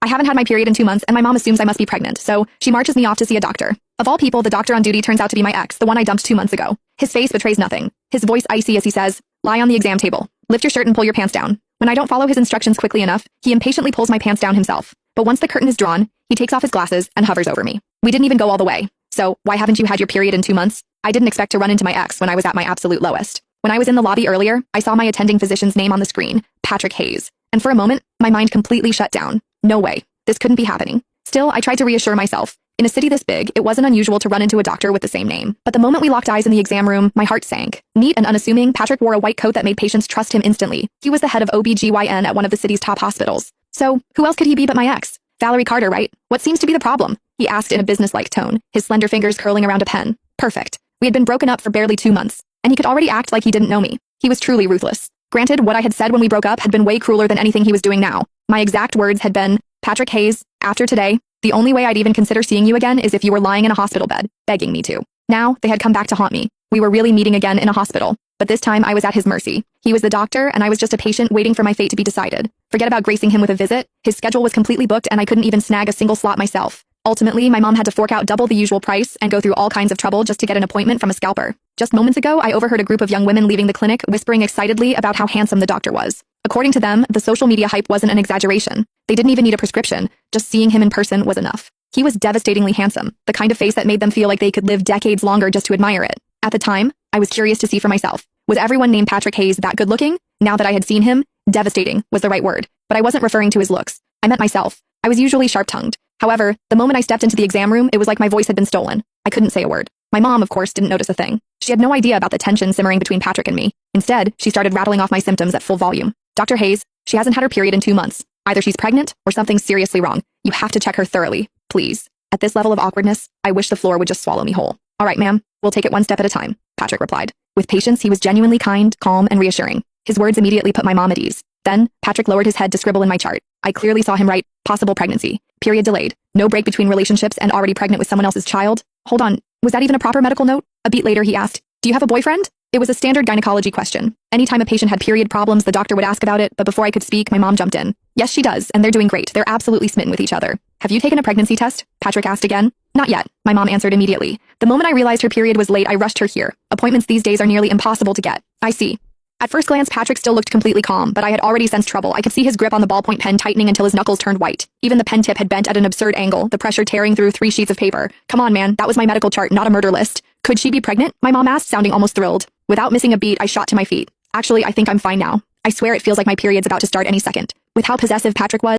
I haven't had my period in 2 months, and my mom assumes I must be pregnant, so she marches me off to see a doctor. Of all people, the doctor on duty turns out to be my ex, the one I dumped 2 months ago. His face betrays nothing. His voice icy as he says, "Lie on the exam table. Lift your shirt and pull your pants down." When I don't follow his instructions quickly enough, he impatiently pulls my pants down himself. But once the curtain is drawn, he takes off his glasses and hovers over me. We didn't even go all the way. So, why haven't you had your period in 2 months? I didn't expect to run into my ex when I was at my absolute lowest. When I was in the lobby earlier, I saw my attending physician's name on the screen, Patrick Hayes. And for a moment, my mind completely shut down. No way. This couldn't be happening. Still, I tried to reassure myself. In a city this big, it wasn't unusual to run into a doctor with the same name. But the moment we locked eyes in the exam room, my heart sank. Neat and unassuming, Patrick wore a white coat that made patients trust him instantly. He was the head of OB/GYN at one of the city's top hospitals. So, who else could he be but my ex? Valerie Carter, right? What seems to be the problem? He asked in a businesslike tone, his slender fingers curling around a pen. Perfect. We had been broken up for barely 2 months, and he could already act like he didn't know me. He was truly ruthless. Granted, what I had said when we broke up had been way crueler than anything he was doing now. My exact words had been, "Patrick Hayes, after today, the only way I'd even consider seeing you again is if you were lying in a hospital bed, begging me to." Now, they had come back to haunt me. We were really meeting again in a hospital, but this time I was at his mercy. He was the doctor, and I was just a patient waiting for my fate to be decided. Forget about gracing him with a visit. His schedule was completely booked, and I couldn't even snag a single slot myself. Ultimately, my mom had to fork out double the usual price and go through all kinds of trouble just to get an appointment from a scalper. Just moments ago, I overheard a group of young women leaving the clinic whispering excitedly about how handsome the doctor was. According to them, the social media hype wasn't an exaggeration. They didn't even need a prescription. Just seeing him in person was enough. He was devastatingly handsome, the kind of face that made them feel like they could live decades longer just to admire it. At the time, I was curious to see for myself. Was everyone named Patrick Hayes that good looking? Now that I had seen him, devastating was the right word. But I wasn't referring to his looks. I meant myself. I was usually sharp-tongued. However, the moment I stepped into the exam room, it was like my voice had been stolen. I couldn't say a word. My mom, of course, didn't notice a thing. She had no idea about the tension simmering between Patrick and me. Instead, she started rattling off my symptoms at full volume. "Dr. Hayes, she hasn't had her period in 2 months. Either she's pregnant or something's seriously wrong. You have to check her thoroughly, please." At this level of awkwardness, I wish the floor would just swallow me whole. "All right, ma'am, we'll take it one step at a time," Patrick replied. With patience, he was genuinely kind, calm, and reassuring. His words immediately put my mom at ease. Then, Patrick lowered his head to scribble in my chart. I clearly saw him write, "Possible pregnancy. Period delayed. No break between relationships and already pregnant with someone else's child." Hold on, was that even a proper medical note? A beat later, he asked, "Do you have a boyfriend?" It was a standard gynecology question. Anytime a patient had period problems, the doctor would ask about it, but before I could speak, my mom jumped in. "Yes, she does, and they're doing great. They're absolutely smitten with each other." "Have you taken a pregnancy test?" Patrick asked again. "Not yet," my mom answered immediately. "The moment I realized her period was late, I rushed her here. Appointments these days are nearly impossible to get." "I see." At first glance, Patrick still looked completely calm, but I had already sensed trouble. I could see his grip on the ballpoint pen tightening until his knuckles turned white. Even the pen tip had bent at an absurd angle, the pressure tearing through 3 sheets of paper. "Come on, man, that was my medical chart, not a murder list." "Could she be pregnant?" my mom asked, sounding almost thrilled. Without missing a beat, I shot to my feet. "Actually, I think I'm fine now. I swear it feels like my period's about to start any second." With how possessive Patrick was,